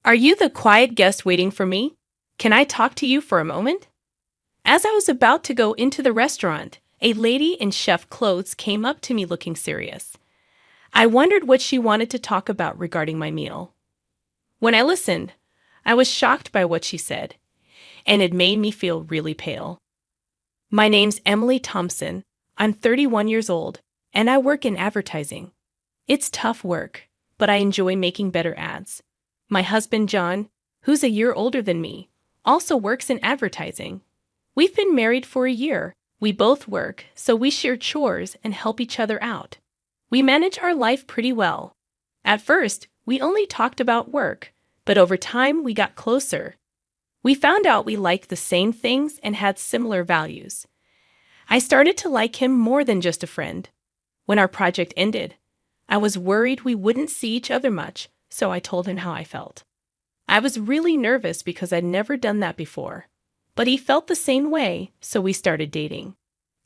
Are you the quiet guest waiting for me? Can I talk to you for a moment? As I was about to go into the restaurant, a lady in chef clothes came up to me looking serious. I wondered what she wanted to talk about regarding my meal. When I listened, I was shocked by what she said, and it made me feel really pale. My name's Emily Thompson. I'm 31 years old, and I work in advertising. It's tough work, but I enjoy making better ads. My husband, John, who's a year older than me, also works in advertising. We've been married for a year. We both work, so we share chores and help each other out. We manage our life pretty well. At first, we only talked about work, but over time we got closer. We found out we liked the same things and had similar values. I started to like him more than just a friend. When our project ended, I was worried we wouldn't see each other much, so I told him how I felt. I was really nervous because I'd never done that before. But he felt the same way, so we started dating.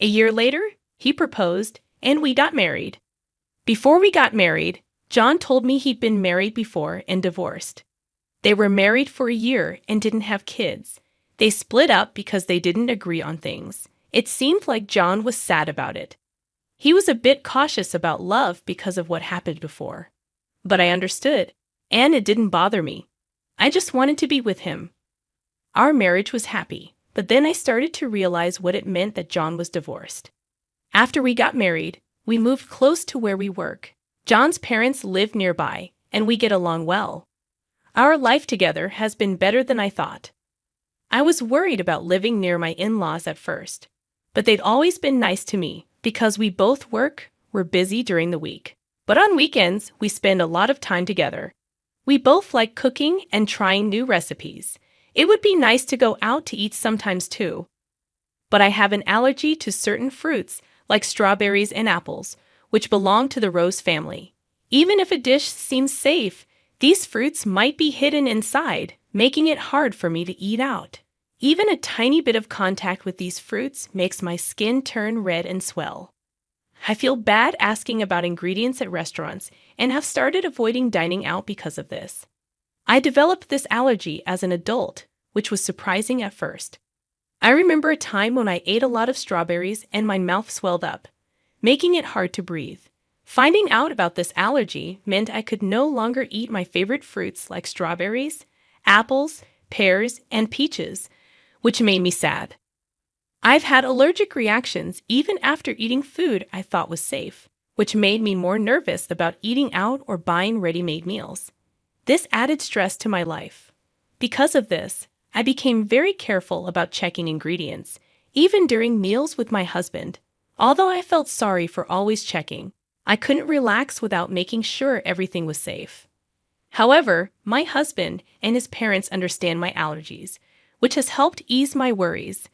A year later, he proposed, and we got married. Before we got married, John told me he'd been married before and divorced. They were married for a year and didn't have kids. They split up because they didn't agree on things. It seemed like John was sad about it. He was a bit cautious about love because of what happened before. But I understood, and it didn't bother me. I just wanted to be with him. Our marriage was happy, but then I started to realize what it meant that John was divorced. After we got married, we moved close to where we work. John's parents live nearby, and we get along well. Our life together has been better than I thought. I was worried about living near my in-laws at first, but they'd always been nice to me because we both we're busy during the week. But on weekends, we spend a lot of time together. We both like cooking and trying new recipes. It would be nice to go out to eat sometimes too. But I have an allergy to certain fruits like strawberries and apples, which belong to the rose family. Even if a dish seems safe, these fruits might be hidden inside, making it hard for me to eat out. Even a tiny bit of contact with these fruits makes my skin turn red and swell. I feel bad asking about ingredients at restaurants and have started avoiding dining out because of this. I developed this allergy as an adult, which was surprising at first. I remember a time when I ate a lot of strawberries and my mouth swelled up, making it hard to breathe. Finding out about this allergy meant I could no longer eat my favorite fruits like strawberries, apples, pears, and peaches, which made me sad. I've had allergic reactions even after eating food I thought was safe, which made me more nervous about eating out or buying ready-made meals. This added stress to my life. Because of this, I became very careful about checking ingredients, even during meals with my husband. Although I felt sorry for always checking, I couldn't relax without making sure everything was safe. However, my husband and his parents understand my allergies, which has helped ease my worries.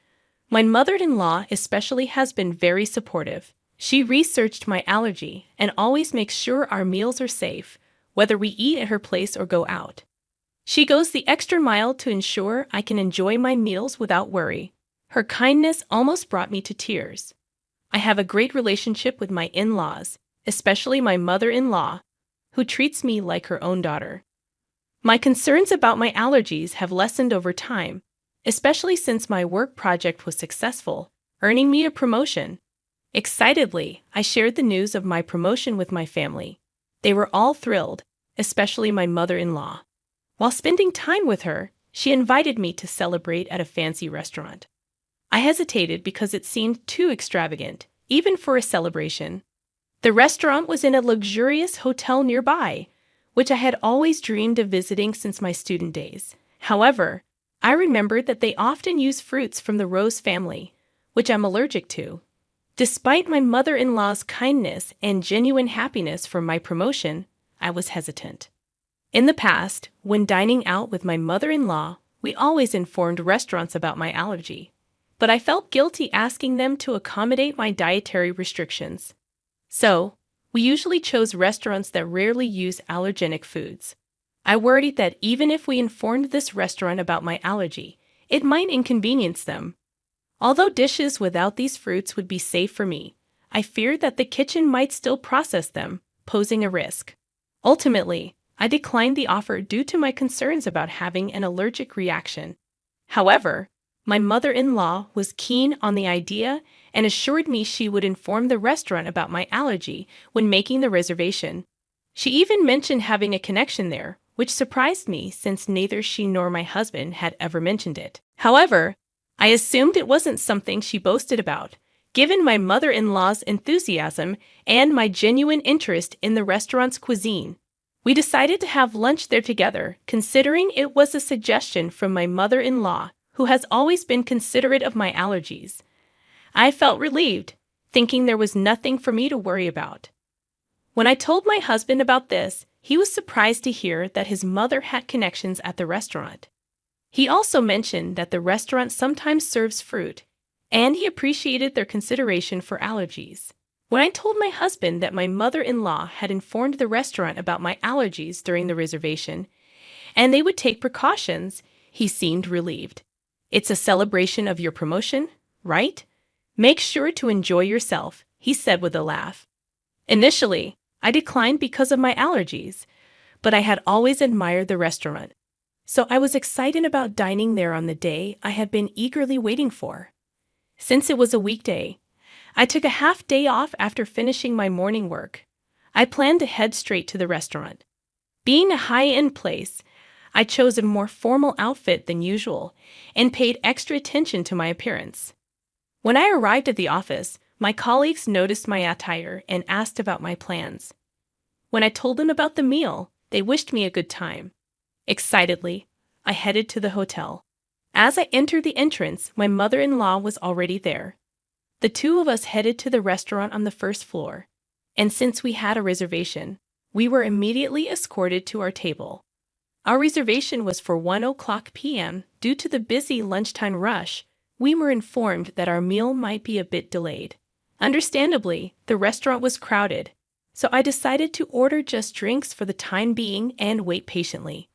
My mother-in-law especially has been very supportive. She researched my allergy and always makes sure our meals are safe, whether we eat at her place or go out. She goes the extra mile to ensure I can enjoy my meals without worry. Her kindness almost brought me to tears. I have a great relationship with my in-laws, especially my mother-in-law, who treats me like her own daughter. My concerns about my allergies have lessened over time, especially since my work project was successful, earning me a promotion. Excitedly, I shared the news of my promotion with my family. They were all thrilled, especially my mother-in-law. While spending time with her, she invited me to celebrate at a fancy restaurant. I hesitated because it seemed too extravagant, even for a celebration. The restaurant was in a luxurious hotel nearby, which I had always dreamed of visiting since my student days. However, I remembered that they often use fruits from the rose family, which I'm allergic to. Despite my mother-in-law's kindness and genuine happiness for my promotion, I was hesitant. In the past, when dining out with my mother-in-law, we always informed restaurants about my allergy, but I felt guilty asking them to accommodate my dietary restrictions. So, we usually chose restaurants that rarely use allergenic foods. I worried that even if we informed this restaurant about my allergy, it might inconvenience them. Although dishes without these fruits would be safe for me, I feared that the kitchen might still process them, posing a risk. Ultimately, I declined the offer due to my concerns about having an allergic reaction. However, my mother-in-law was keen on the idea and assured me she would inform the restaurant about my allergy when making the reservation. She even mentioned having a connection there, which surprised me since neither she nor my husband had ever mentioned it. However, I assumed it wasn't something she boasted about, given my mother-in-law's enthusiasm and my genuine interest in the restaurant's cuisine. We decided to have lunch there together, considering it was a suggestion from my mother-in-law, who has always been considerate of my allergies. I felt relieved, thinking there was nothing for me to worry about. When I told my husband about this, he was surprised to hear that his mother had connections at the restaurant. He also mentioned that the restaurant sometimes serves fruit, and he appreciated their consideration for allergies. When I told my husband that my mother-in-law had informed the restaurant about my allergies during the reservation, and they would take precautions, he seemed relieved. "It's a celebration of your promotion, right? Make sure to enjoy yourself," he said with a laugh. Initially, I declined because of my allergies, but I had always admired the restaurant, so I was excited about dining there on the day I had been eagerly waiting for. Since it was a weekday, I took a half day off after finishing my morning work. I planned to head straight to the restaurant. Being a high-end place, I chose a more formal outfit than usual and paid extra attention to my appearance. When I arrived at the office, my colleagues noticed my attire and asked about my plans. When I told them about the meal, they wished me a good time. Excitedly, I headed to the hotel. As I entered the entrance, my mother-in-law was already there. The two of us headed to the restaurant on the first floor, and since we had a reservation, we were immediately escorted to our table. Our reservation was for 1:00 p.m. Due to the busy lunchtime rush, we were informed that our meal might be a bit delayed. Understandably, the restaurant was crowded, so I decided to order just drinks for the time being and wait patiently.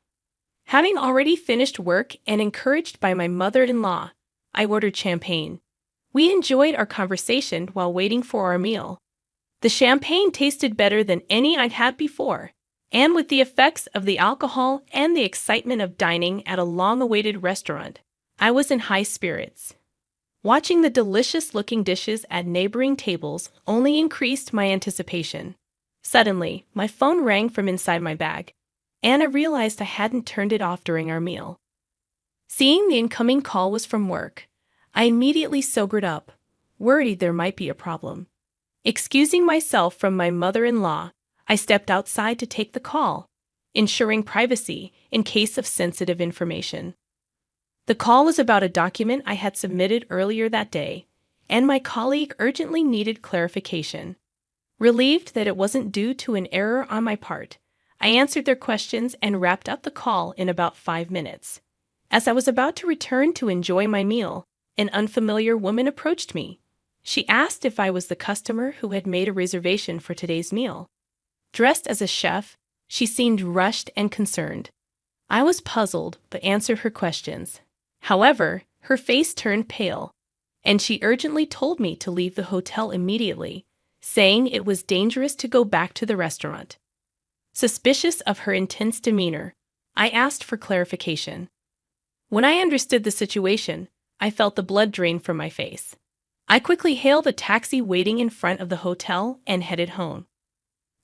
Having already finished work and encouraged by my mother-in-law, I ordered champagne. We enjoyed our conversation while waiting for our meal. The champagne tasted better than any I'd had before, and with the effects of the alcohol and the excitement of dining at a long-awaited restaurant, I was in high spirits. Watching the delicious-looking dishes at neighboring tables only increased my anticipation. Suddenly, my phone rang from inside my bag, and I realized I hadn't turned it off during our meal. Seeing the incoming call was from work, I immediately sobered up, worried there might be a problem. Excusing myself from my mother-in-law, I stepped outside to take the call, ensuring privacy in case of sensitive information. The call was about a document I had submitted earlier that day, and my colleague urgently needed clarification. Relieved that it wasn't due to an error on my part, I answered their questions and wrapped up the call in about 5 minutes. As I was about to return to enjoy my meal, an unfamiliar woman approached me. She asked if I was the customer who had made a reservation for today's meal. Dressed as a chef, she seemed rushed and concerned. I was puzzled but answered her questions. However, her face turned pale, and she urgently told me to leave the hotel immediately, saying it was dangerous to go back to the restaurant. Suspicious of her intense demeanor, I asked for clarification. When I understood the situation, I felt the blood drain from my face. I quickly hailed a taxi waiting in front of the hotel and headed home.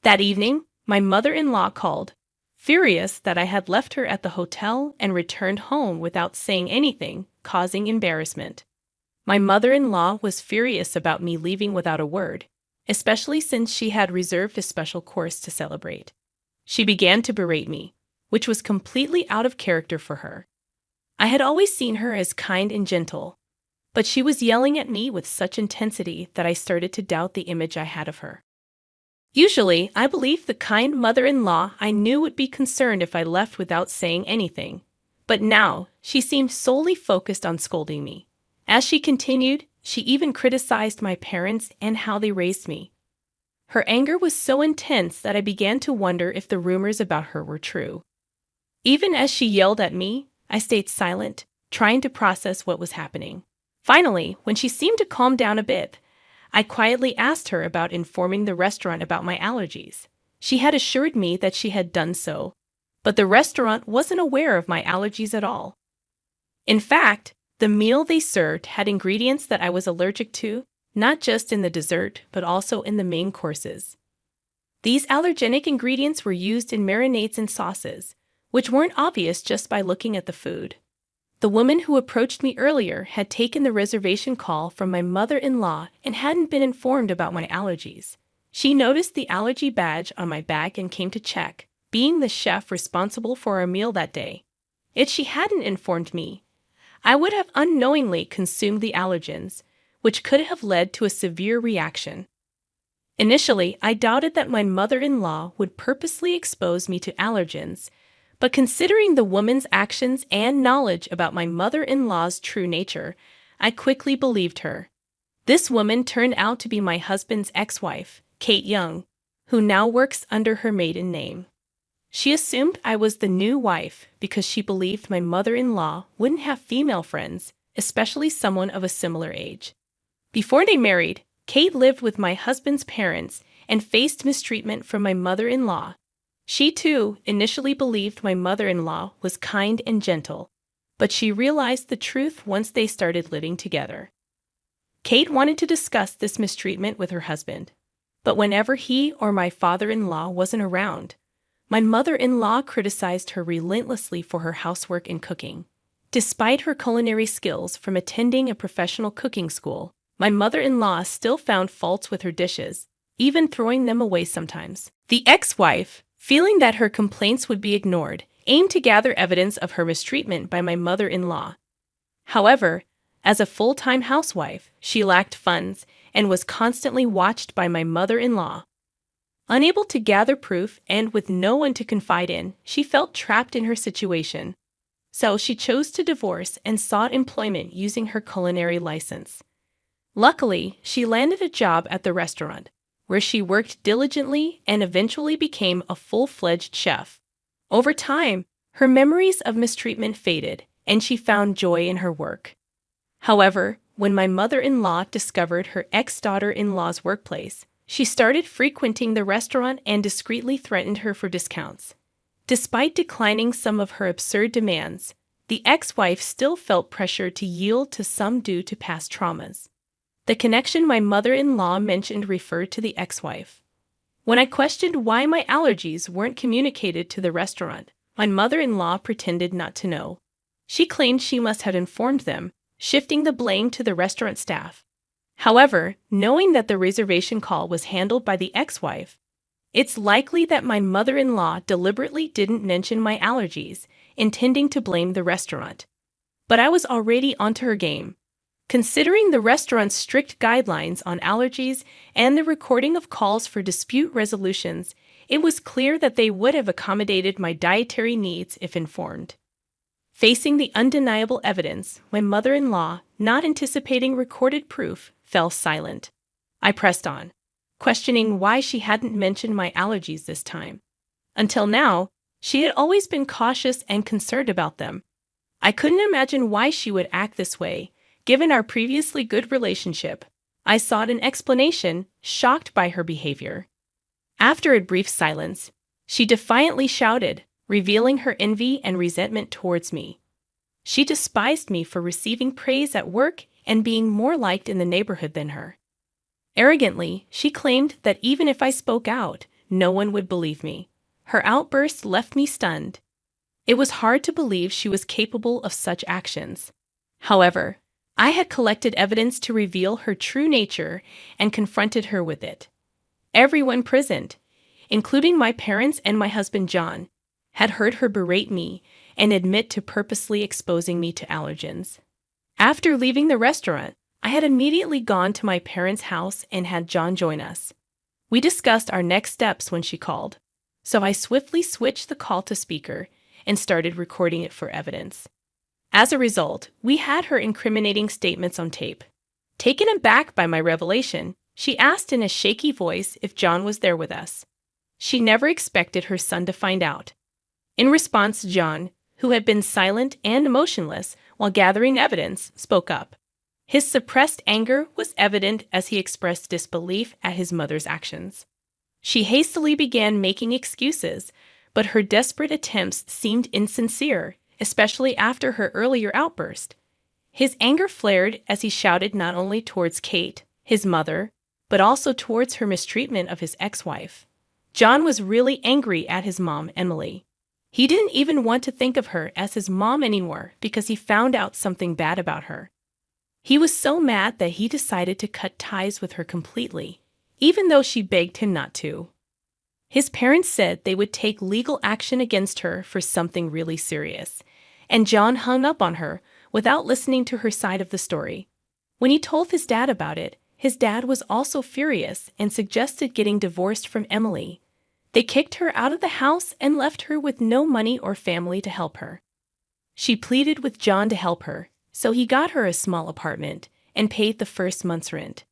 That evening, my mother-in-law called, furious that I had left her at the hotel and returned home without saying anything, causing embarrassment. My mother-in-law was furious about me leaving without a word, especially since she had reserved a special course to celebrate. She began to berate me, which was completely out of character for her. I had always seen her as kind and gentle, but she was yelling at me with such intensity that I started to doubt the image I had of her. Usually, I believed the kind mother-in-law I knew would be concerned if I left without saying anything, but now she seemed solely focused on scolding me. As she continued, she even criticized my parents and how they raised me. Her anger was so intense that I began to wonder if the rumors about her were true. Even as she yelled at me, I stayed silent, trying to process what was happening. Finally, when she seemed to calm down a bit, I quietly asked her about informing the restaurant about my allergies. She had assured me that she had done so, but the restaurant wasn't aware of my allergies at all. In fact, the meal they served had ingredients that I was allergic to, not just in the dessert, but also in the main courses. These allergenic ingredients were used in marinades and sauces, which weren't obvious just by looking at the food. The woman who approached me earlier had taken the reservation call from my mother-in-law and hadn't been informed about my allergies. She noticed the allergy badge on my bag and came to check, being the chef responsible for our meal that day. If she hadn't informed me, I would have unknowingly consumed the allergens, which could have led to a severe reaction. Initially, I doubted that my mother-in-law would purposely expose me to allergens, but considering the woman's actions and knowledge about my mother-in-law's true nature, I quickly believed her. This woman turned out to be my husband's ex-wife, Kate Young, who now works under her maiden name. She assumed I was the new wife because she believed my mother-in-law wouldn't have female friends, especially someone of a similar age. Before they married, Kate lived with my husband's parents and faced mistreatment from my mother-in-law. She, too, initially believed my mother-in-law was kind and gentle, but she realized the truth once they started living together. Kate wanted to discuss this mistreatment with her husband, but whenever he or my father-in-law wasn't around, my mother-in-law criticized her relentlessly for her housework and cooking. Despite her culinary skills from attending a professional cooking school, my mother-in-law still found faults with her dishes, even throwing them away sometimes. The ex-wife, feeling that her complaints would be ignored, aimed to gather evidence of her mistreatment by my mother-in-law. However, as a full-time housewife, she lacked funds and was constantly watched by my mother-in-law. Unable to gather proof and with no one to confide in, she felt trapped in her situation. So she chose to divorce and sought employment using her culinary license. Luckily, she landed a job at the restaurant, where she worked diligently and eventually became a full-fledged chef. Over time, her memories of mistreatment faded, and she found joy in her work. However, when my mother-in-law discovered her ex-daughter-in-law's workplace, she started frequenting the restaurant and discreetly threatened her for discounts. Despite declining some of her absurd demands, the ex-wife still felt pressure to yield to some due to past traumas. The connection my mother-in-law mentioned referred to the ex-wife. When I questioned why my allergies weren't communicated to the restaurant, my mother-in-law pretended not to know. She claimed she must have informed them, shifting the blame to the restaurant staff. However, knowing that the reservation call was handled by the ex-wife, it's likely that my mother-in-law deliberately didn't mention my allergies, intending to blame the restaurant. But I was already onto her game. Considering the restaurant's strict guidelines on allergies and the recording of calls for dispute resolutions, it was clear that they would have accommodated my dietary needs if informed. Facing the undeniable evidence, my mother-in-law, not anticipating recorded proof, fell silent. I pressed on, questioning why she hadn't mentioned my allergies this time. Until now, she had always been cautious and concerned about them. I couldn't imagine why she would act this way, given our previously good relationship. I sought an explanation, shocked by her behavior. After a brief silence, she defiantly shouted, revealing her envy and resentment towards me. She despised me for receiving praise at work and being more liked in the neighborhood than her. Arrogantly, she claimed that even if I spoke out, no one would believe me. Her outburst left me stunned. It was hard to believe she was capable of such actions. However, I had collected evidence to reveal her true nature and confronted her with it. Everyone present, including my parents and my husband John, had heard her berate me and admit to purposely exposing me to allergens. After leaving the restaurant, I had immediately gone to my parents' house and had John join us. We discussed our next steps when she called, so I swiftly switched the call to speaker and started recording it for evidence. As a result, we had her incriminating statements on tape. Taken aback by my revelation, she asked in a shaky voice if John was there with us. She never expected her son to find out. In response, John, who had been silent and emotionless while gathering evidence, spoke up. His suppressed anger was evident as he expressed disbelief at his mother's actions. She hastily began making excuses, but her desperate attempts seemed insincere, especially after her earlier outburst. His anger flared as he shouted not only towards Kate, his mother, but also towards her mistreatment of his ex-wife. John was really angry at his mom, Emily. He didn't even want to think of her as his mom anymore because he found out something bad about her. He was so mad that he decided to cut ties with her completely, even though she begged him not to. His parents said they would take legal action against her for something really serious, and John hung up on her without listening to her side of the story. When he told his dad about it, his dad was also furious and suggested getting divorced from Emily. They kicked her out of the house and left her with no money or family to help her. She pleaded with John to help her, so he got her a small apartment and paid the first month's rent.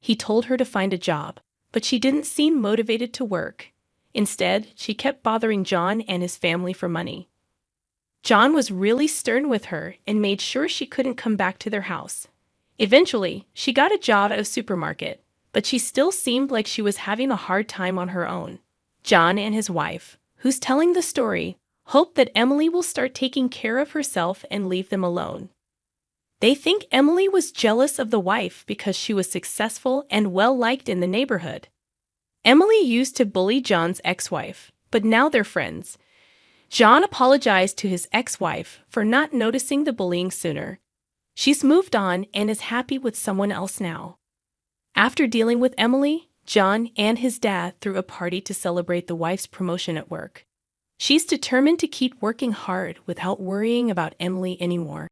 He told her to find a job, but she didn't seem motivated to work. Instead, she kept bothering John and his family for money. John was really stern with her and made sure she couldn't come back to their house. Eventually, she got a job at a supermarket, but she still seemed like she was having a hard time on her own. John and his wife, who's telling the story, hope that Emily will start taking care of herself and leave them alone. They think Emily was jealous of the wife because she was successful and well-liked in the neighborhood. Emily used to bully John's ex-wife, but now they're friends. John apologized to his ex-wife for not noticing the bullying sooner. She's moved on and is happy with someone else now. After dealing with Emily, John and his dad threw a party to celebrate the wife's promotion at work. She's determined to keep working hard without worrying about Emily anymore.